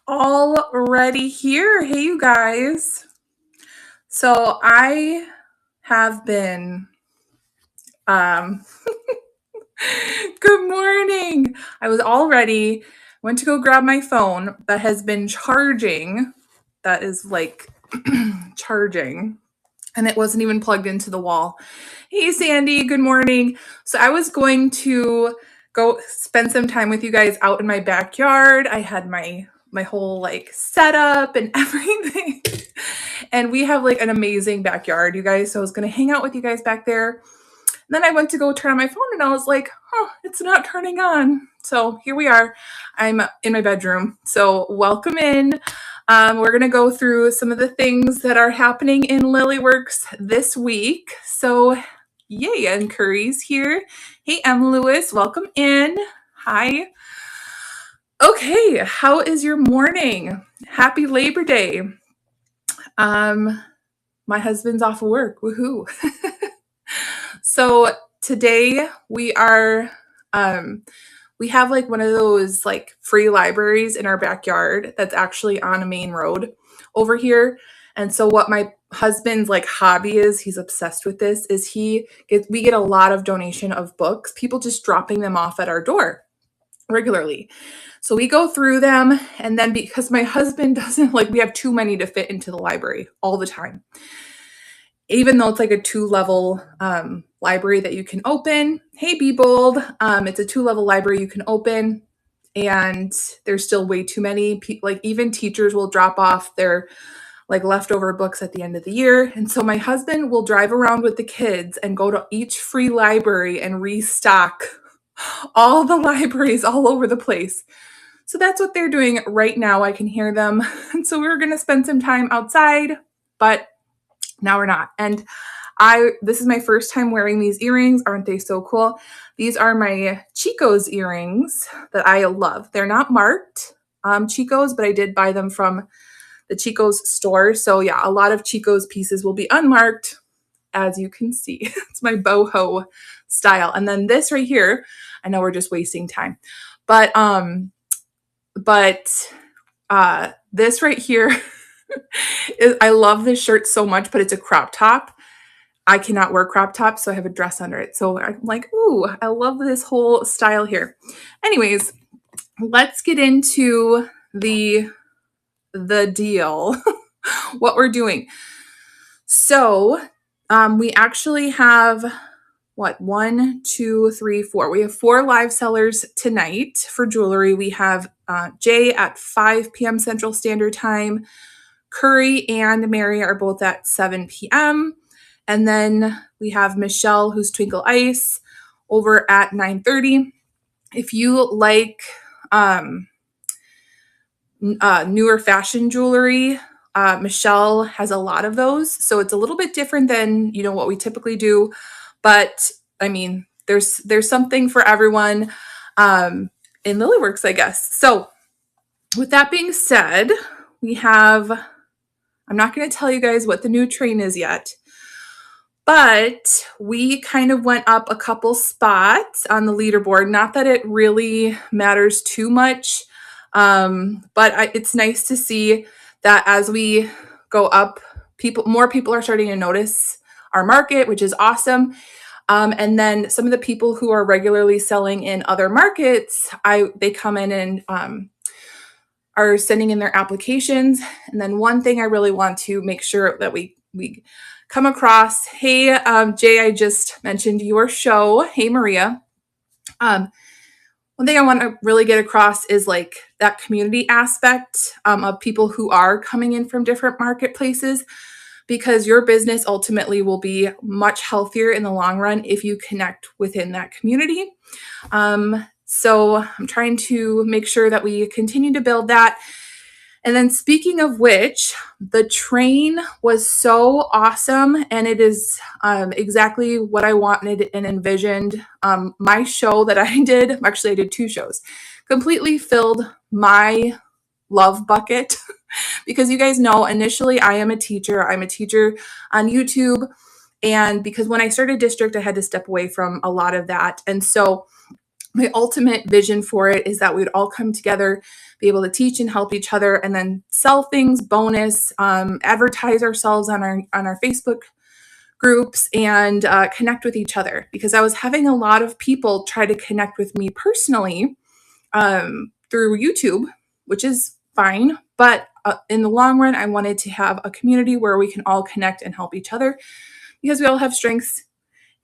Already here. Hey, you guys. So I have been, um, good morning. I was all ready, went to go grab my phone that has been charging. That is like charging. And it wasn't even plugged into the wall. Hey, Sandy, good morning. So I was going to go spend some time with you guys out in my backyard. I had my whole like setup and everything. And we have like an amazing backyard, you guys. So I was going to hang out with you guys back there. And then I went to go turn on my phone and I was like, it's not turning on. So here we are. I'm in my bedroom. So welcome in. We're going to go through some of the things that are happening in Lilyworks this week. So yay, and Curry's here. Hey, M. Lewis, welcome in. Hi. Okay, how is your morning? Happy Labor Day. My husband's off of work. Woohoo. So today we are, we have like one of those like free libraries in our backyard that's actually on a main road over here. And so what my husband's like hobby is, he's obsessed with this, is we get a lot of donation of books, people just dropping them off at our door regularly. So we go through them, and then because my husband doesn't like, we have too many to fit into the library all the time. Even though it's like a 2-level library that you can open. Hey, Be Bold. It's a 2-level library you can open, and there's still way too many. Like even teachers will drop off their like leftover books at the end of the year. And so my husband will drive around with the kids and go to each free library and restock all the libraries all over the place. So that's what they're doing right now. I can hear them. And so we were going to spend some time outside, but now we're not. And this is my first time wearing these earrings. Aren't they so cool? These are my Chico's earrings that I love. They're not marked Chico's, but I did buy them from the Chico's store. So yeah, a lot of Chico's pieces will be unmarked, as you can see. It's my boho style. And then this right here, I know we're just wasting time, but this right here, I love this shirt so much, but it's a crop top. I cannot wear crop tops, so I have a dress under it. So I'm like, ooh, I love this whole style here. Anyways, let's get into the deal, what we're doing. So we actually have, 1, 2, 3, 4. We have 4 live sellers tonight for jewelry. We have Jay at 5 p.m. Central Standard Time. Curry and Mary are both at 7 p.m. And then we have Michelle, who's Twinkle Ice, over at 9:30. If you like newer fashion jewelry, Michelle has a lot of those. So it's a little bit different than, what we typically do. But I mean, there's something for everyone in Lilyworks, I guess. So with that being said, we have, I'm not going to tell you guys what the new train is yet, but we kind of went up a couple spots on the leaderboard. Not that it really matters too much, but it's nice to see that as we go up, more people are starting to notice our market, which is awesome. And then some of the people who are regularly selling in other markets, they come in and are sending in their applications. And then one thing I really want to make sure that we come across. Hey, Jay, I just mentioned your show. Hey, Maria. One thing I want to really get across is like that community aspect of people who are coming in from different marketplaces, because your business ultimately will be much healthier in the long run if you connect within that community. So I'm trying to make sure that we continue to build that. And then speaking of which, the train was so awesome, and it is exactly what I wanted and envisioned. My show that I did, actually I did 2 shows, completely filled my love bucket because you guys know initially I am a teacher. I'm a teacher on YouTube. And because when I started district, I had to step away from a lot of that. And so my ultimate vision for it is that we'd all come together, be able to teach and help each other, and then sell things, bonus, advertise ourselves on our Facebook groups, and connect with each other, because I was having a lot of people try to connect with me personally through YouTube, which is fine. But in the long run, I wanted to have a community where we can all connect and help each other, because we all have strengths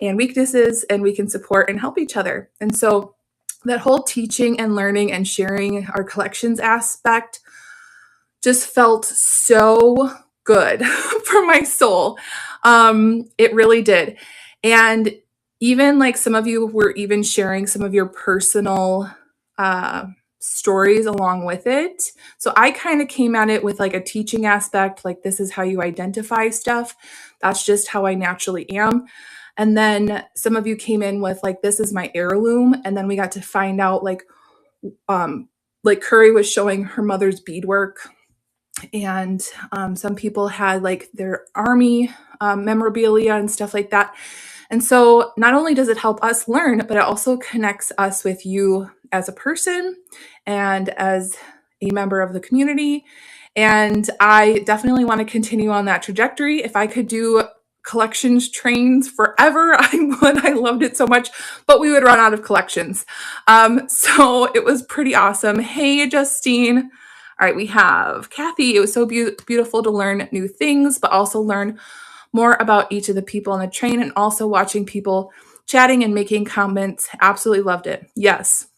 and weaknesses, and we can support and help each other. And so that whole teaching and learning and sharing our collections aspect just felt so good for my soul. It really did. And even like some of you were even sharing some of your personal stories along with it. So I kind of came at it with like a teaching aspect, like this is how you identify stuff. That's just how I naturally am. And then some of you came in with like, this is my heirloom. And then we got to find out like Curry was showing her mother's beadwork. And some people had like their army memorabilia and stuff like that. And so not only does it help us learn, but it also connects us with you as a person and as a member of the community. And I definitely want to continue on that trajectory. If I could do collections trains forever, I would. I loved it so much, but we would run out of collections. So it was pretty awesome. Hey, Justine. All right, we have Kathy. It was so beautiful to learn new things, but also learn more about each of the people on the train, and also watching people chatting and making comments. Absolutely loved it. Yes.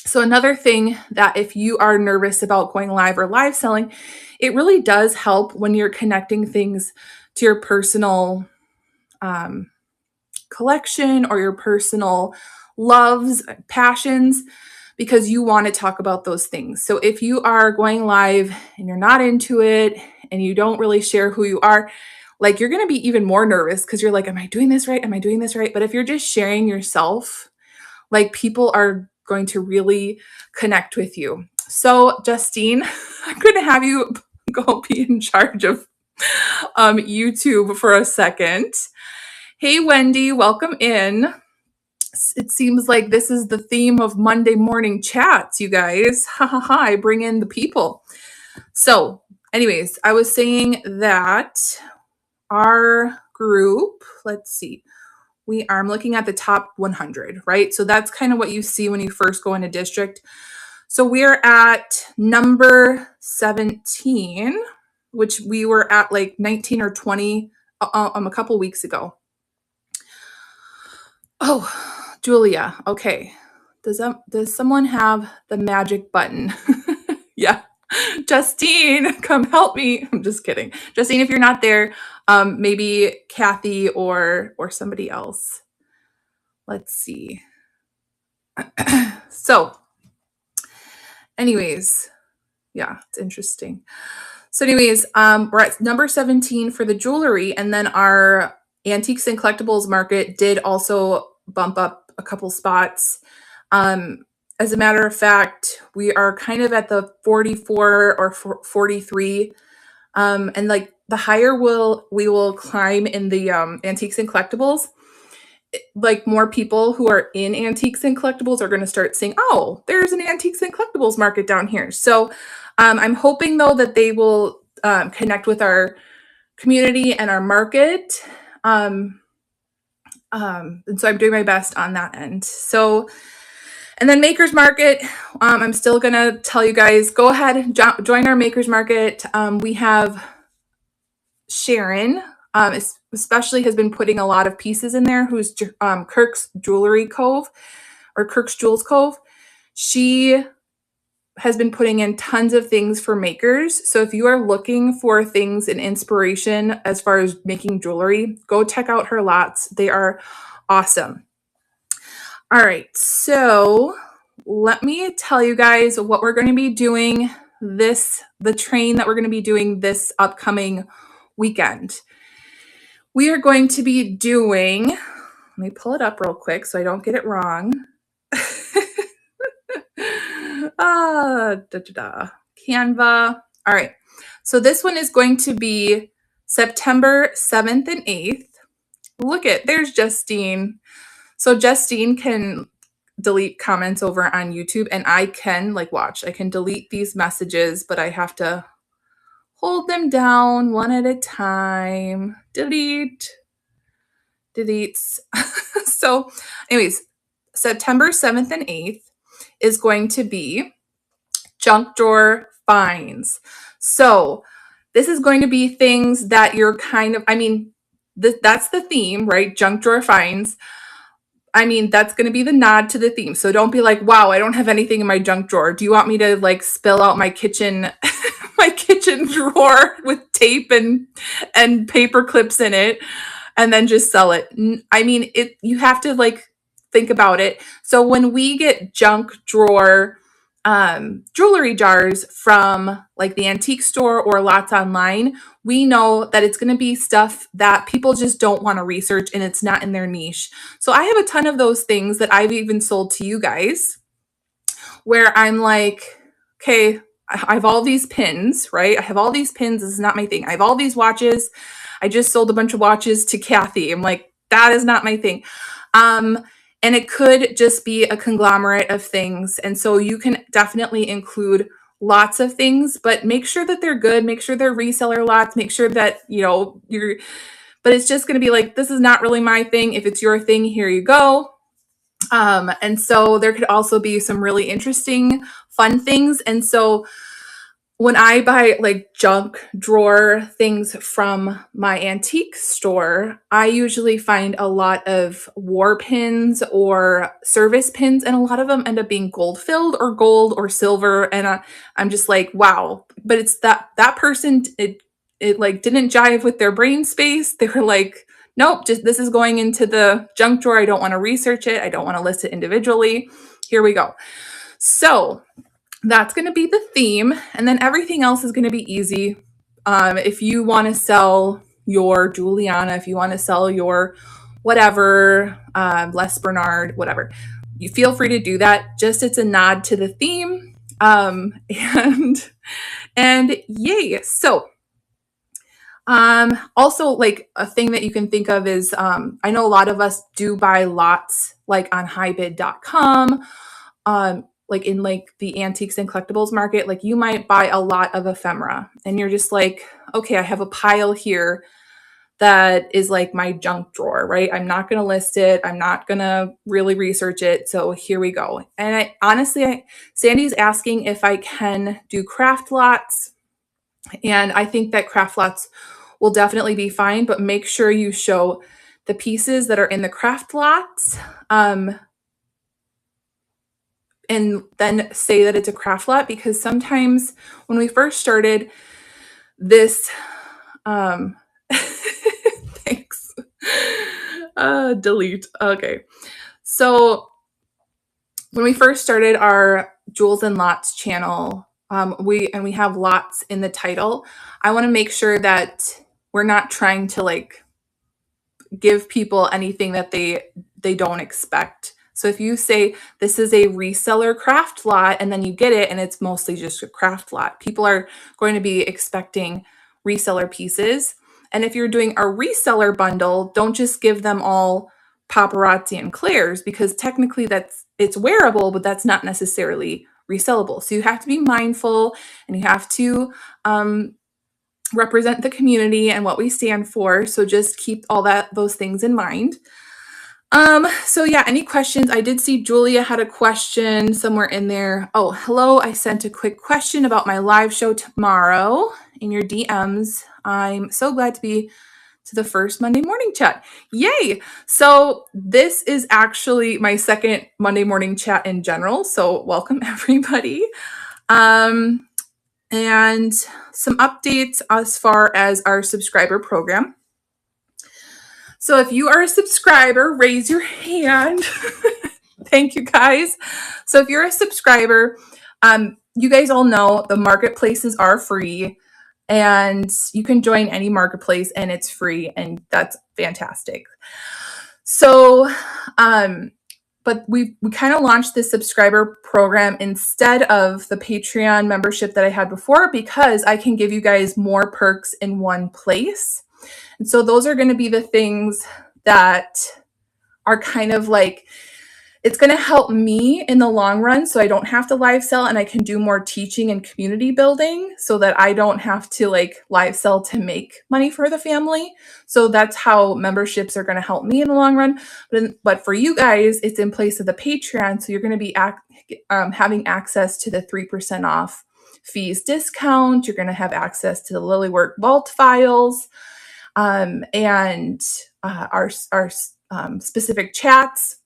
So another thing that if you are nervous about going live or live selling, it really does help when you're connecting things to your personal collection or your personal loves, passions, because you want to talk about those things. So if you are going live and you're not into it and you don't really share who you are, like you're going to be even more nervous because you're like, am I doing this right? Am I doing this right? But if you're just sharing yourself, like people are going to really connect with you. So Justine, I'm going to have you go be in charge of YouTube for a second. Hey, Wendy, welcome in. It seems like this is the theme of Monday morning chats, you guys. Ha ha ha, I bring in the people. So anyways, I was saying that our group, let's see, I'm looking at the top 100, right? So that's kind of what you see when you first go in a district. So we're at number 17, which we were at like 19 or 20 a couple weeks ago. Oh, Julia. Okay. Does someone have the magic button? Yeah. Justine, come help me. I'm just kidding. Justine, if you're not there, maybe Kathy or somebody else. Let's see. So anyways, yeah, it's interesting. So anyways, we're at number 17 for the jewelry, and then our antiques and collectibles market did also bump up a couple spots. As a matter of fact, we are kind of at the 44 or 43. And like the higher we will climb in the antiques and collectibles, like more people who are in antiques and collectibles are going to start saying, oh, there's an antiques and collectibles market down here. So I'm hoping though that they will connect with our community and our market. And so I'm doing my best on that end. So, and then Makers Market, I'm still going to tell you guys, go ahead, join our Makers Market. We have Sharon, especially has been putting a lot of pieces in there, who's Kirk's Jewelry Cove or Kirk's Jewels Cove. She has been putting in tons of things for makers. So if you are looking for things and inspiration as far as making jewelry, go check out her lots. They are awesome. All right, so let me tell you guys what we're going to be doing the train that we're going to be doing this upcoming weekend. We are going to be doing, let me pull it up real quick so I don't get it wrong. Canva. All right. So this one is going to be September 7th and 8th. Look there's Justine. So Justine can delete comments over on YouTube, and I can watch. I can delete these messages, but I have to hold them down one at a time. Delete. Deletes. So, anyways, September 7th and 8th is going to be junk drawer finds. So, this is going to be things that you're that's the theme, right? Junk drawer finds. That's going to be the nod to the theme. So don't be like, wow, I don't have anything in my junk drawer. Do you want me to spill out my kitchen my kitchen drawer with tape and paper clips in it and then just sell it? You have to think about it. So when we get junk drawer jewelry jars from the antique store or lots online, we know that it's going to be stuff that people just don't want to research and it's not in their niche. So I have a ton of those things that I've even sold to you guys where I'm like, okay, I have all these pins, right? I have all these pins. This is not my thing. I have all these watches. I just sold a bunch of watches to Kathy. I'm like, that is not my thing. And it could just be a conglomerate of things. And so you can definitely include lots of things, but make sure that they're good. Make sure they're reseller lots. Make sure that, but it's just going to be like, this is not really my thing. If it's your thing, here you go. And so there could also be some really interesting, fun things. And so when I buy junk drawer things from my antique store, I usually find a lot of war pins or service pins, and a lot of them end up being gold filled or gold or silver. And I'm just like, wow. But it's that person, it didn't jive with their brain space. They were like, nope, just this is going into the junk drawer. I don't want to research it. I don't want to list it individually. Here we go. So that's going to be the theme. And then everything else is going to be easy. If you want to sell your Juliana, if you want to sell your whatever, Les Bernard, whatever, you feel free to do that. Just it's a nod to the theme. And yay. So also a thing that you can think of is, I know a lot of us do buy lots on highbid.com, in the antiques and collectibles market. You might buy a lot of ephemera and you're just like, okay, I have a pile here that is my junk drawer, right? I'm not going to list it. I'm not going to really research it. So here we go. And Sandy's asking if I can do craft lots. And I think that craft lots will definitely be fine, but make sure you show the pieces that are in the craft lots, and then say that it's a craft lot, because sometimes when we first started this, thanks, delete. Okay. So when we first started our Jewels and Lots channel, we have lots in the title. I want to make sure that we're not trying to give people anything that they don't expect. So if you say this is a reseller craft lot and then you get it and it's mostly just a craft lot, people are going to be expecting reseller pieces. And if you're doing a reseller bundle, don't just give them all paparazzi and Claire's, because technically it's wearable, but that's not necessarily resellable. So you have to be mindful and you have to represent the community and what we stand for. So just keep those things in mind. So yeah, any questions? I did see Julia had a question somewhere in there. Oh, hello. I sent a quick question about my live show tomorrow in your DMs. I'm so glad to be to the first Monday morning chat. Yay. So this is actually my second Monday morning chat in general. So welcome everybody. And some updates as far as our subscriber program. So if you are a subscriber, raise your hand. Thank you guys. So if you're a subscriber, you guys all know the marketplaces are free and you can join any marketplace and it's free, and that's fantastic. So, but we kind of launched this subscriber program instead of the Patreon membership that I had before, because I can give you guys more perks in one place. And so those are going to be the things that are kind of It's going to help me in the long run so I don't have to live sell and I can do more teaching and community building so that I don't have to like live sell to make money for the family. So that's how memberships are going to help me in the long run. But for you guys, it's in place of the Patreon. So you're going to be having access to the 3% off fees discount. You're going to have access to the Lilyworks vault files and our specific chats,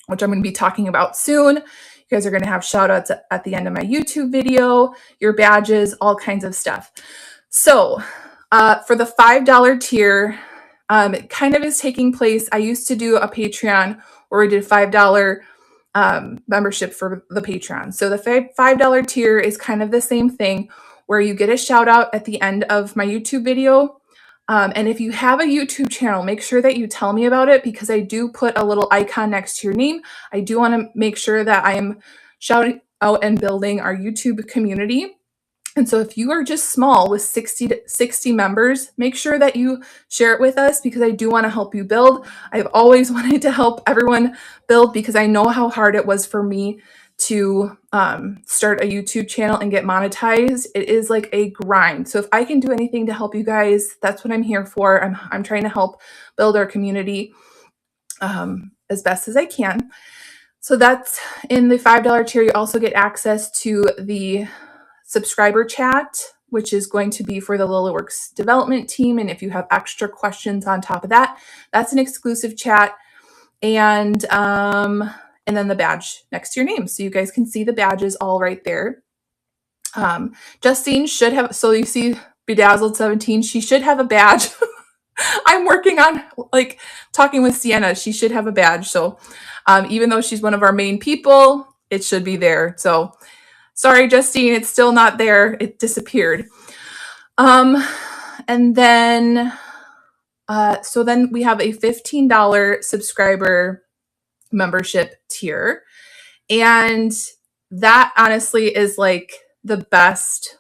which I'm going to be talking about soon. You guys are going to have shout outs at the end of my YouTube video, your badges, all kinds of stuff. So for the $5 tier, it kind of is taking place. I used to do a Patreon where we did $5 membership for the Patreon. So the $5 tier is kind of the same thing where you get a shout out at the end of my YouTube video. And if you have a YouTube channel, make sure that you tell me about it because I do put a little icon next to your name. I do want to make sure that I am shouting out and building our YouTube community. And so if you are just small with 60 members, make sure that you share it with us because I do want to help you build. I've always wanted to help everyone build because I know how hard it was for me to start a YouTube channel and get monetized. It is like a grind. So if I can do anything to help you guys, that's what I'm here for. I'm trying to help build our community as best as I can. So that's in the $5 tier. You also get access to the subscriber chat, which is going to be for the Lilyworks development team. And if you have extra questions on top of that, that's an exclusive chat. And then the badge next to your name. So you guys can see the badges all right there. Justine should have, so you see Bedazzled 17, she should have a badge. I'm working on like talking with Sienna. She should have a badge. So even though she's one of our main people, it should be there. So sorry, Justine, it's still not there. It disappeared. And then, so then we have a $15 subscriber membership tier. And that honestly is like the best.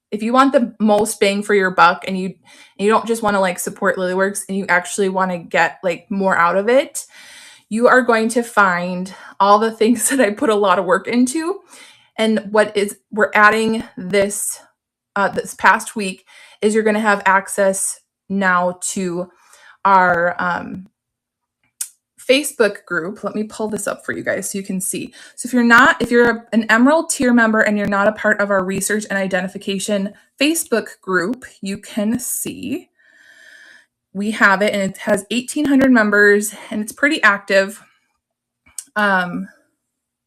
If you want the most bang for your buck and you don't just want to like support Lilyworks and you actually want to get like more out of it, you are going to find all the things that I put a lot of work into. And we're adding this past week is you're going to have access now to our Facebook group. Let me pull this up for you guys so you can see. So if you're an Emerald tier member and you're not a part of our research and identification Facebook group, you can see we have it and it has 1,800 members and it's pretty active.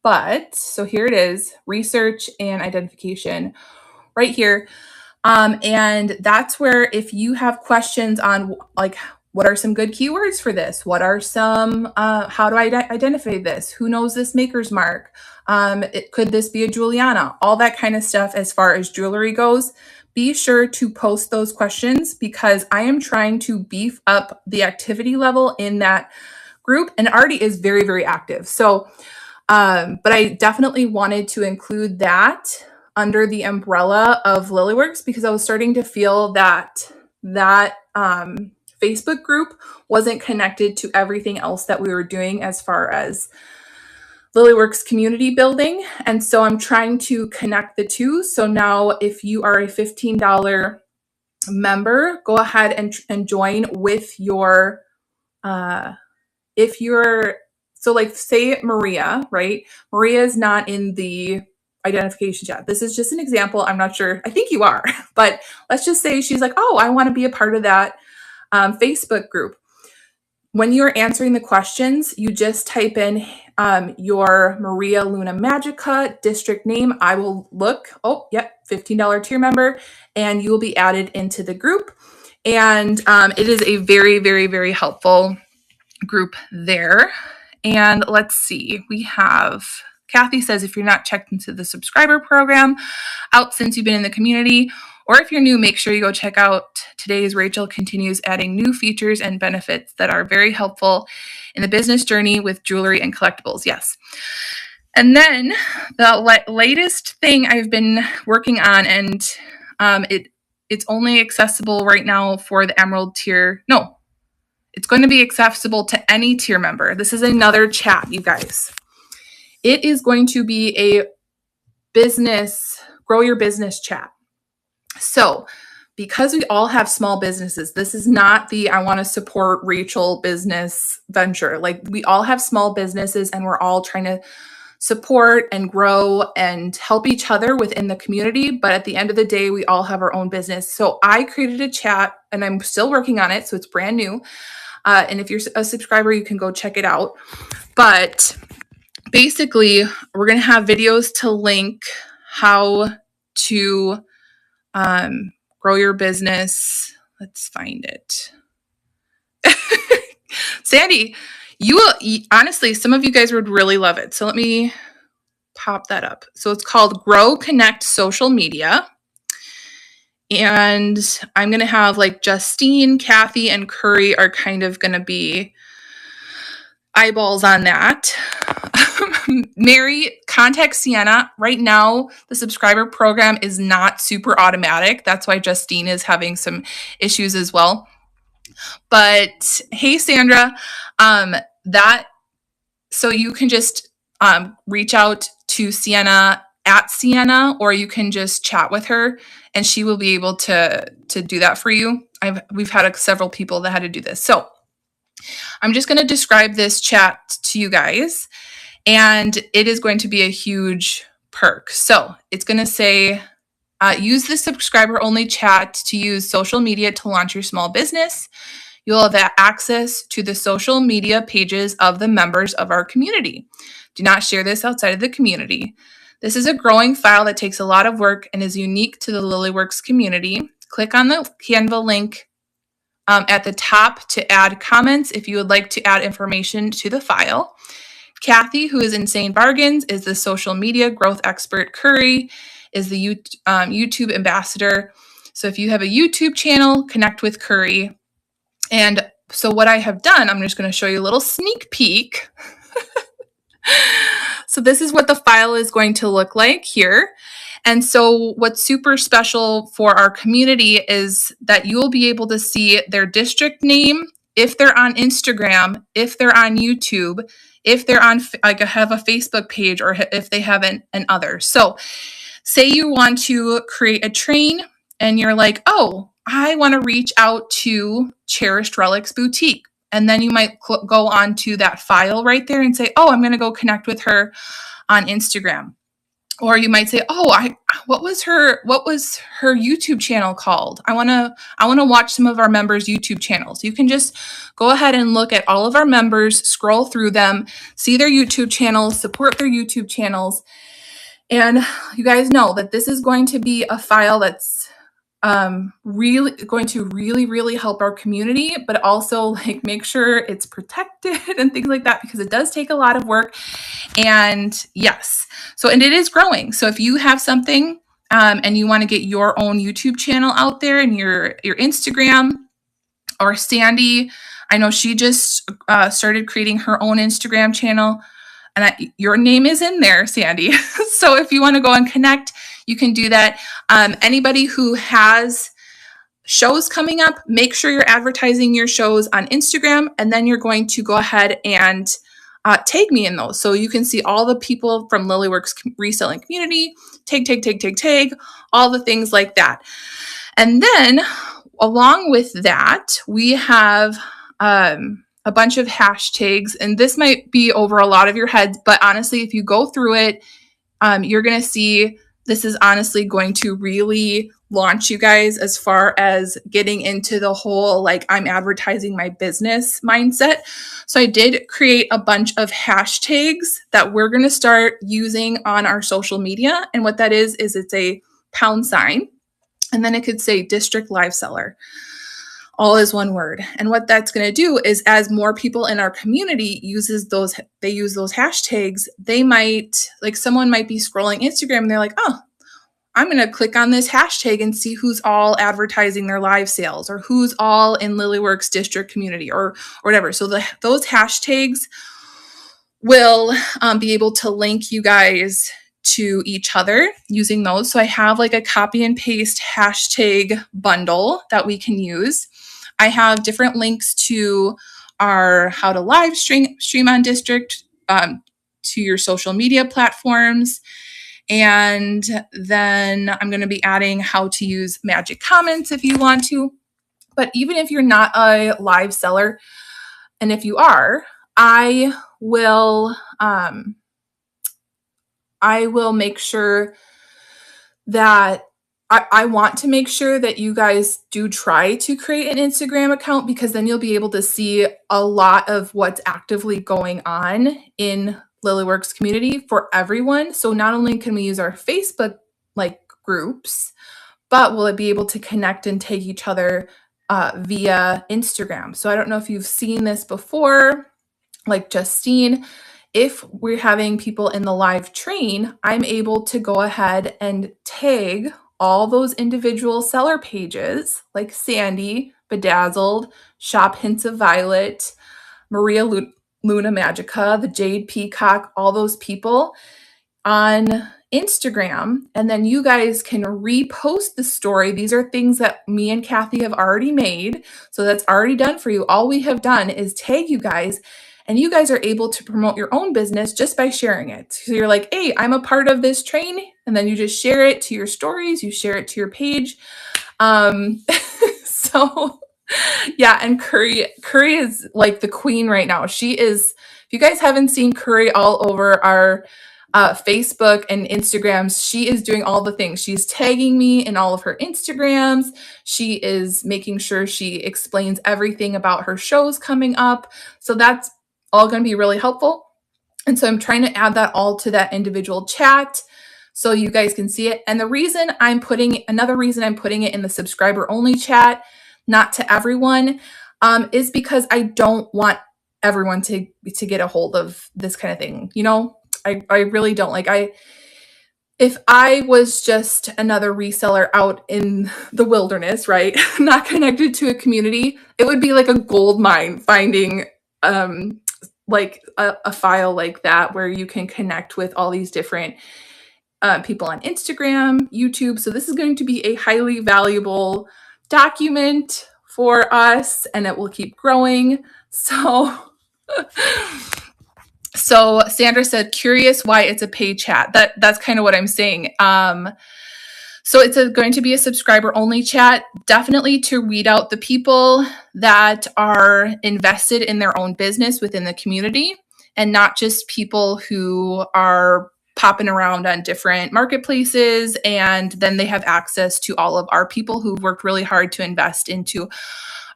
But so here it is, research and identification right here. And that's where if you have questions on like, what are some good keywords for this? What are some, how do I identify this? Who knows this maker's mark? Could this be a Juliana? All that kind of stuff as far as jewelry goes. Be sure to post those questions because I am trying to beef up the activity level in that group and it already is very, very active. So, but I definitely wanted to include that under the umbrella of Lilyworks because I was starting to feel that Facebook group wasn't connected to everything else that we were doing as far as Lilyworks community building. And so I'm trying to connect the two. So now if you are a $15 member, go ahead and join with your, so like say Maria, right? Maria is not in the identification chat. This is just an example. I'm not sure. I think you are, but let's just say she's like, oh, I want to be a part of that Facebook group. When you're answering the questions, you just type in your Maria Luna Magica district name. I will look. Oh, yep, $15 tier member, and you will be added into the group. And it is a very, very, very helpful group there. And let's see, we have Kathy says, if you're not checked into the subscriber program out since you've been in the community, or if you're new, make sure you go check out today's. Rachel continues adding new features and benefits that are very helpful in the business journey with jewelry and collectibles. Yes. And then the latest thing I've been working on, and it's only accessible right now for the Emerald tier. No, it's going to be accessible to any tier member. This is another chat, you guys. It is going to be a business, grow your business chat. So, because we all have small businesses, this is not the I want to support Rachel business venture. Like, we all have small businesses and we're all trying to support and grow and help each other within the community. But at the end of the day, we all have our own business. So I created a chat and I'm still working on it. So it's brand new. And if you're a subscriber, you can go check it out. But basically, we're going to have videos to link how to grow your business. Let's find it. Sandy, you will, honestly, some of you guys would really love it. So let me pop that up. So it's called Grow Connect Social Media. And I'm going to have like Justine, Kathy, and Curry are kind of going to be eyeballs on that. Mary, contact Sienna. Right now, the subscriber program is not super automatic. That's why Justine is having some issues as well. But hey, Sandra, so you can just reach out to Sienna at Sienna, or you can just chat with her and she will be able to do that for you. We've had several people that had to do this. So I'm just going to describe this chat to you guys, and it is going to be a huge perk. So it's going to say, use the subscriber only chat to use social media to launch your small business. You'll have access to the social media pages of the members of our community. Do not share this outside of the community. This is a growing file that takes a lot of work and is unique to the Lilyworks community. Click on the Canva link at the top to add comments if you would like to add information to the file. Kathy, who is Insane Bargains, is the social media growth expert. Curry is the YouTube ambassador. So if you have a YouTube channel, connect with Curry. And so what I have done, I'm just going to show you a little sneak peek. So this is what the file is going to look like here. And so what's super special for our community is that you'll be able to see their district name, if they're on Instagram, if they're on YouTube, if they're on, like, have a Facebook page, or if they have an other. So say you want to create a train and you're like, oh, I want to reach out to Cherished Relics Boutique. And then you might go on to that file right there and say, oh, I'm going to go connect with her on Instagram. Or you might say, oh, what was her YouTube channel called? I want to watch some of our members' YouTube channels. You can just go ahead and look at all of our members, scroll through them, see their YouTube channels, support their YouTube channels. And you guys know that this is going to be a file that's really going to really help our community, but also like make sure it's protected and things like that, because it does take a lot of work. And yes, and it is growing. So if you have something and you want to get your own YouTube channel out there and your Instagram, or Sandy, I know she just started creating her own Instagram channel, and your name is in there, Sandy. So if you want to go and connect, you can do that. Anybody who has shows coming up, make sure you're advertising your shows on Instagram, and then you're going to go ahead and tag me in those. So you can see all the people from Lilyworks reselling community, tag, all the things like that. And then along with that, we have a bunch of hashtags, and this might be over a lot of your heads, but honestly, if you go through it, you're going to see this is honestly going to really launch you guys as far as getting into the whole, like, I'm advertising my business mindset. So I did create a bunch of hashtags that we're going to start using on our social media. And what that is it's a £, and then it could say district live seller. All is one word. And what that's going to do is, as more people in our community use those hashtags, they might, like, someone might be scrolling Instagram and they're like, oh, I'm going to click on this hashtag and see who's all advertising their live sales, or who's all in Lilyworks district community, or whatever. So those hashtags will be able to link you guys to each other using those. So I have like a copy and paste hashtag bundle that we can use. I have different links to our how to live stream on district, to your social media platforms. And then I'm going to be adding how to use magic comments if you want to. But even if you're not a live seller, and if you are, I will make sure that I want to make sure that you guys do try to create an Instagram account, because then you'll be able to see a lot of what's actively going on in Lilyworks community for everyone. So not only can we use our Facebook like groups, but will it be able to connect and tag each other via Instagram. So I don't know if you've seen this before, like Justine. If we're having people in the live train, I'm able to go ahead and tag all those individual seller pages like Sandy, Bedazzled, Shop Hints of Violet, Maria Luna Magica, the Jade Peacock, all those people on Instagram. And then you guys can repost the story. These are things that me and Kathy have already made. So that's already done for you. All we have done is tag you guys, and you guys are able to promote your own business just by sharing it. So you're like, hey, I'm a part of this train. And then you just share it to your stories, you share it to your page. So yeah, and Curry is like the queen right now. She is, if you guys haven't seen Curry all over our Facebook and Instagrams, she is doing all the things. She's tagging me in all of her Instagrams. She is making sure she explains everything about her shows coming up. So that's all going to be really helpful. And so I'm trying to add that all to that individual chat so you guys can see it. And another reason I'm putting it in the subscriber only chat, not to everyone, is because I don't want everyone to get a hold of this kind of thing. You know, I really don't. Like, if I was just another reseller out in the wilderness, right, not connected to a community, it would be like a gold mine finding like a file like that where you can connect with all these different people on Instagram, YouTube. So this is going to be a highly valuable document for us, and it will keep growing. So So Sandra said, curious why it's a paid chat. That's kind of what I'm saying. So it's going to be a subscriber only chat, definitely to weed out the people that are invested in their own business within the community, and not just people who are popping around on different marketplaces and then they have access to all of our people who've worked really hard to invest into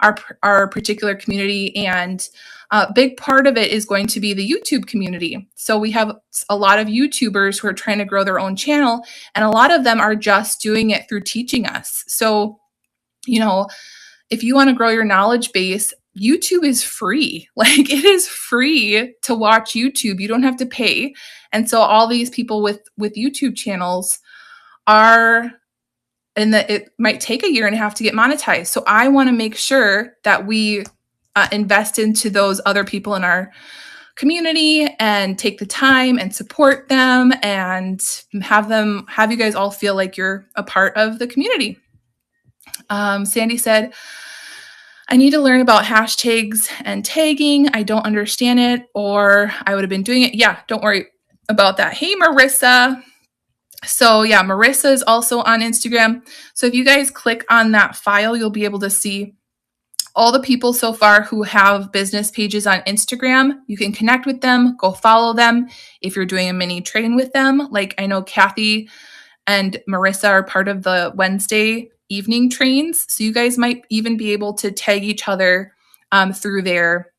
our particular community. And a big part of it is going to be the YouTube community. So we have a lot of YouTubers who are trying to grow their own channel, and a lot of them are just doing it through teaching us. So, you know, if you want to grow your knowledge base, YouTube is free. Like, it is free to watch YouTube. You don't have to pay. And so all these people with YouTube channels are, and that it might take a year and a half to get monetized. So I want to make sure that we invest into those other people in our community and take the time and support them and have you guys all feel like you're a part of the community. Sandy said, I need to learn about hashtags and tagging. I don't understand it, or I would have been doing it. Yeah, don't worry about that. Hey, Marissa. So yeah, Marissa is also on Instagram. So if you guys click on that file, you'll be able to see all the people so far who have business pages on Instagram. You can connect with them, go follow them. If you're doing a mini train with them, like I know Kathy and Marissa are part of the Wednesday evening trains. So you guys might even be able to tag each other through there.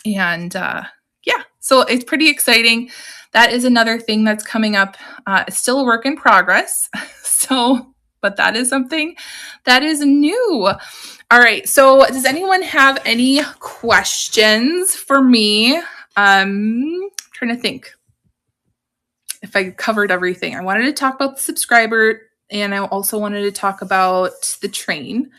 And yeah, so it's pretty exciting. That is another thing that's coming up. It's still a work in progress. But that is something that is new. All right. So does anyone have any questions for me? I'm trying to think if I covered everything. I wanted to talk about the subscriber, and I also wanted to talk about the train.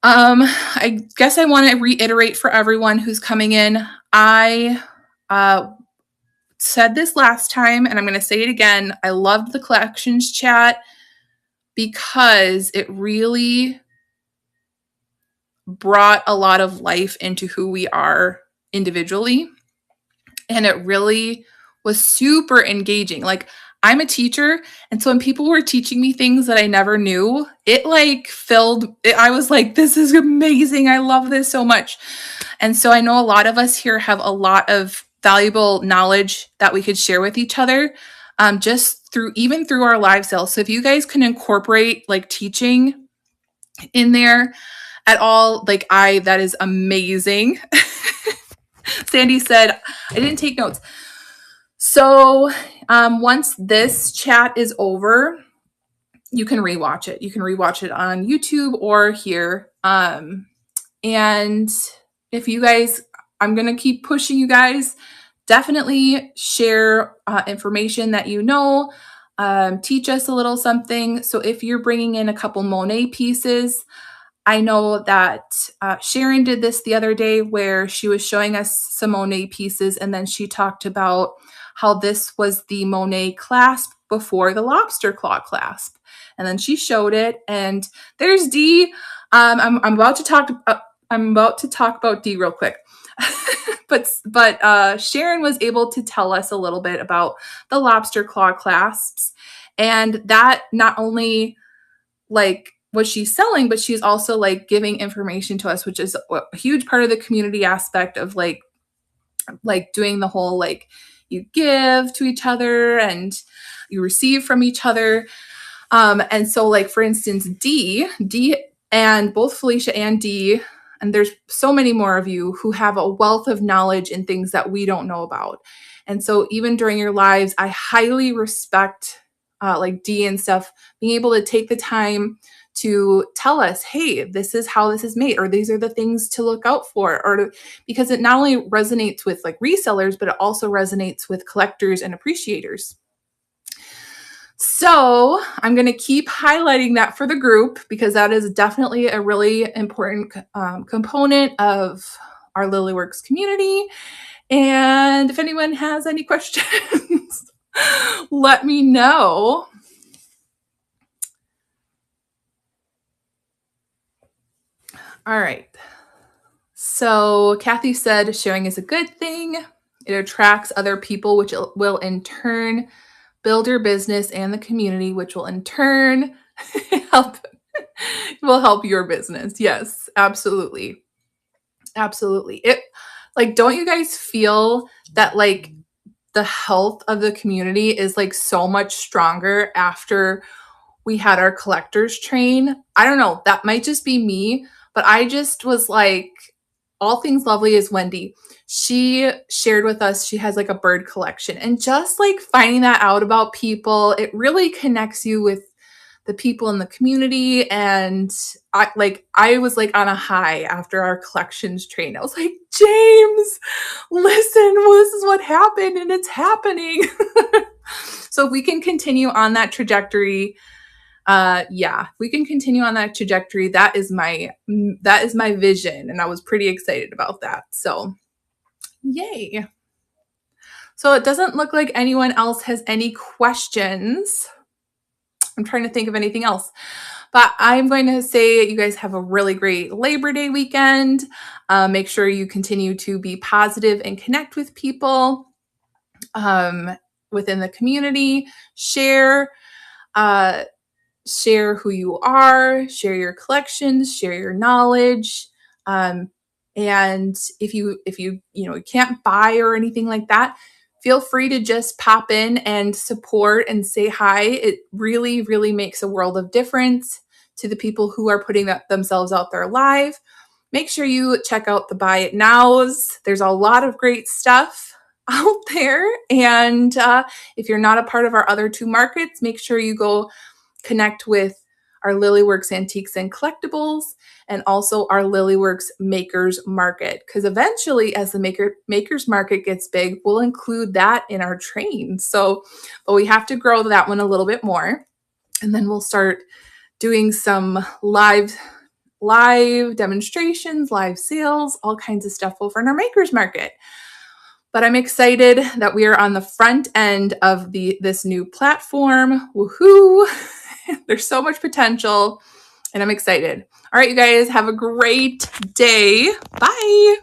I guess I want to reiterate for everyone who's coming in. I said this last time, and I'm going to say it again. I loved the collections chat because it really brought a lot of life into who we are individually. And it really was super engaging. Like, I'm a teacher, and so when people were teaching me things that I never knew, it like filled it, I was like, this is amazing. I love this so much. And so I know a lot of us here have a lot of valuable knowledge that we could share with each other, just through even through our live sales. So if you guys can incorporate like teaching in there at all, like that is amazing. Sandy said, I didn't take notes. So once this chat is over, you can rewatch it. You can rewatch it on YouTube or here. And if you guys, I'm going to keep pushing you guys. Definitely share information that you know. Teach us a little something. So if you're bringing in a couple Monet pieces, I know that Sharon did this the other day where she was showing us some Monet pieces, and then she talked about how this was the Monet clasp before the lobster claw clasp. And then she showed it, and there's Dee. I'm about to talk about Dee real quick. but Sharon was able to tell us a little bit about the lobster claw clasps, and that not only like what she's selling, but she's also like giving information to us, which is a huge part of the community aspect of like doing the whole like you give to each other and you receive from each other. And so like, for instance, Dee and both Felicia and Dee, and there's so many more of you who have a wealth of knowledge in things that we don't know about. And so even during your lives, I highly respect like Dee and stuff, being able to take the time to tell us, hey, this is how this is made, or these are the things to look out for, because it not only resonates with like resellers, but it also resonates with collectors and appreciators. So I'm going to keep highlighting that for the group, because that is definitely a really important component of our Lilyworks community. And if anyone has any questions, let me know. All right. So Kathy said sharing is a good thing. It attracts other people, which will in turn build your business and the community, which will in turn help your business. Yes, absolutely. Absolutely. It like, don't you guys feel that like the health of the community is like so much stronger after we had our collectors train? I don't know. That might just be me, but I just was like, all things lovely is Wendy. She shared with us, she has like a bird collection, and just like finding that out about people, it really connects you with the people in the community. And I was like on a high after our collections train. I was like, James, listen, well, this is what happened and it's happening. So if we can continue on that trajectory, we can continue on that trajectory. That is my vision, and I was pretty excited about that. So yay. So it doesn't look like anyone else has any questions. I'm trying to think of anything else, but I'm going to say you guys have a really great Labor Day weekend. Make sure you continue to be positive and connect with people within the community. Share who you are, share your collections, share your knowledge. And if you can't buy or anything like that, feel free to just pop in and support and say hi. It really, really makes a world of difference to the people who are putting themselves out there live. Make sure you check out the Buy It Nows. There's a lot of great stuff out there. And if you're not a part of our other two markets, make sure you go connect with our Lilyworks Antiques and Collectibles, and also our Lilyworks Makers Market. Because eventually, as the Makers Market gets big, we'll include that in our train. So, but we have to grow that one a little bit more. And then we'll start doing some live demonstrations, live sales, all kinds of stuff over in our Makers Market. But I'm excited that we are on the front end of this new platform. Woohoo! There's so much potential, and I'm excited. All right, you guys, have a great day. Bye.